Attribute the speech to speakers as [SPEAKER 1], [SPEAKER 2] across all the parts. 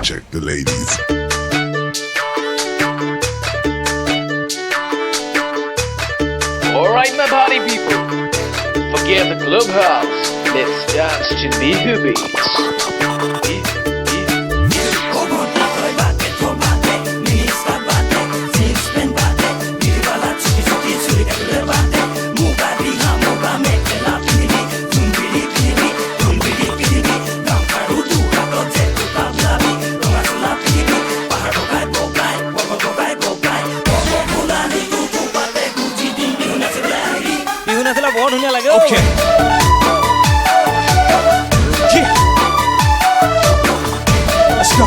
[SPEAKER 1] Check the ladies.
[SPEAKER 2] Alright, my party people, forget the clubhouse. Let's dance to the beats.
[SPEAKER 3] বৰ ধুনীয়া লাগে
[SPEAKER 4] Okay. Yeah. Let's go.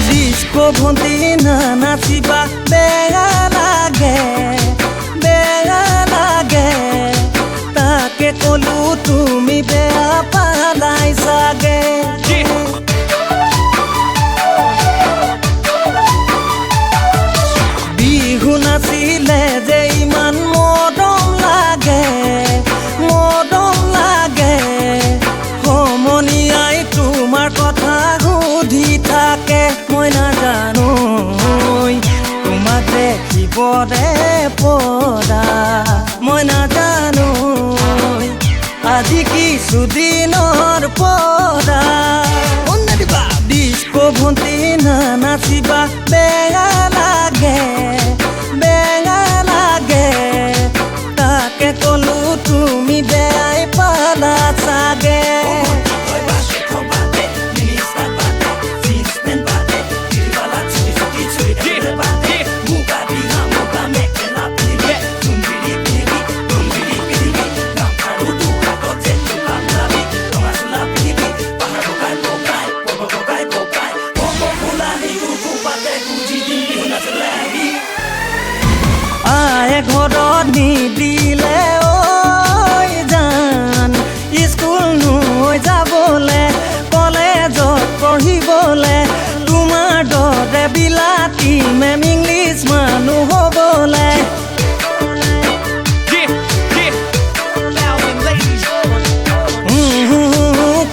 [SPEAKER 3] Disco ভন্তি না নাচিবা বেয়া লাগে তাকে কলো তুমি বেয়া পালাই চাগে বিহু নাচিলে যে ইমান মৰম লাগে সমনীয়াই তোমাৰ কথা সুধি থাকে মই নাজানো তোমাক দেখিবৰে পৰা মই নাজানো আজি কিছুদিনৰ পৰা ডিস্কো ভন্তি না নাচিবা বেয়া লাগে তাকে কলো তুমি বেয়াই পালা চাগে ঘৰত নিদিলে ঐ জান স্কুল নৈ যাবলে কলেজত পঢ়িবলে তোমাৰ দৰে বিলাতী মেম ইংলিছ মানুহ হ'বলে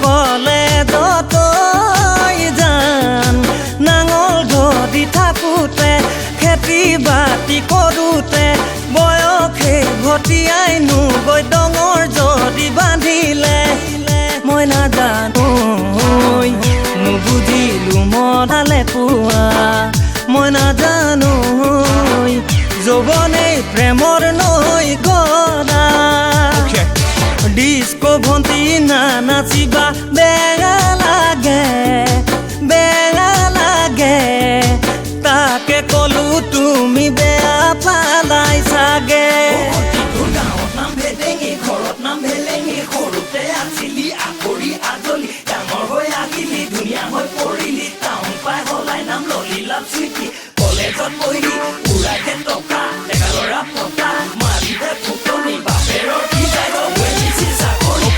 [SPEAKER 3] কলেজত জান নাঙল ধৰি থাকোঁতে খেতি বাতি কৰোঁতে বয়সে ভটিয়াই গৈ ডঙৰ যদি বান্ধিলে মই নাজানো নুবুজিলো মনালে পুৱা মই নাজানো যৌৱনে প্ৰেমৰ নৈ গৰা ডিস্কো ভন্তি না নাচিবা বেয়া লাগে তাকে কলো তুমি বেয়া পালাই চাগে
[SPEAKER 5] ঘৰত নাম ভেলেঙি সৰুতে আছিলি আকৰি আজলি ডাঙৰ হৈ আহিলি ধুনীয়া হৈ পৰিলি টাউন পাই হলাই নাম ললি লাভ স্মৃতি কলেজত পঢ়িলি উৰাইতে টকা ডেকা ল'ৰা পতা মাৰিতে ফুটনি বাপেৰৰ কি যায় বেছি চাকৰি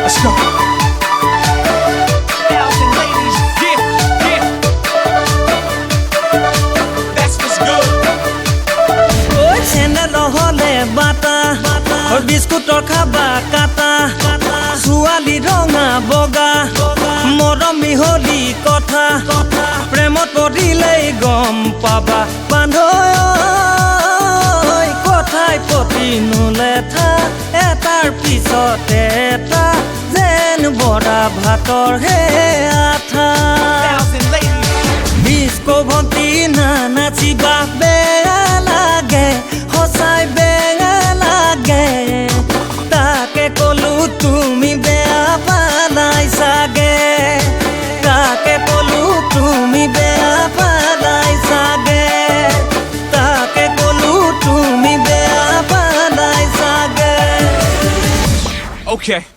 [SPEAKER 4] Let's go.
[SPEAKER 3] বিস্কুটৰ খাবা কাটা ছোৱালী ৰঙা বগা মৰম মিহলি কথা প্ৰেমত পৰিলেই গম পাবা বান্ধৈ কথাই প্ৰতি নুলেঠা এটাৰ পিছতে এটা যেন বৰা ভাতৰ হে আঠা ডিস্কো ভন্তি না নাচিবা বেয়া লাগে সঁচাই বেয়া লাগে তাকে কলো তুমি বেয়া পালাই চাগে তাকে কলো তুমি বেয়া পালাই চাগে তাকে কলো তুমি বেয়া পালাই চাগে
[SPEAKER 4] Okay.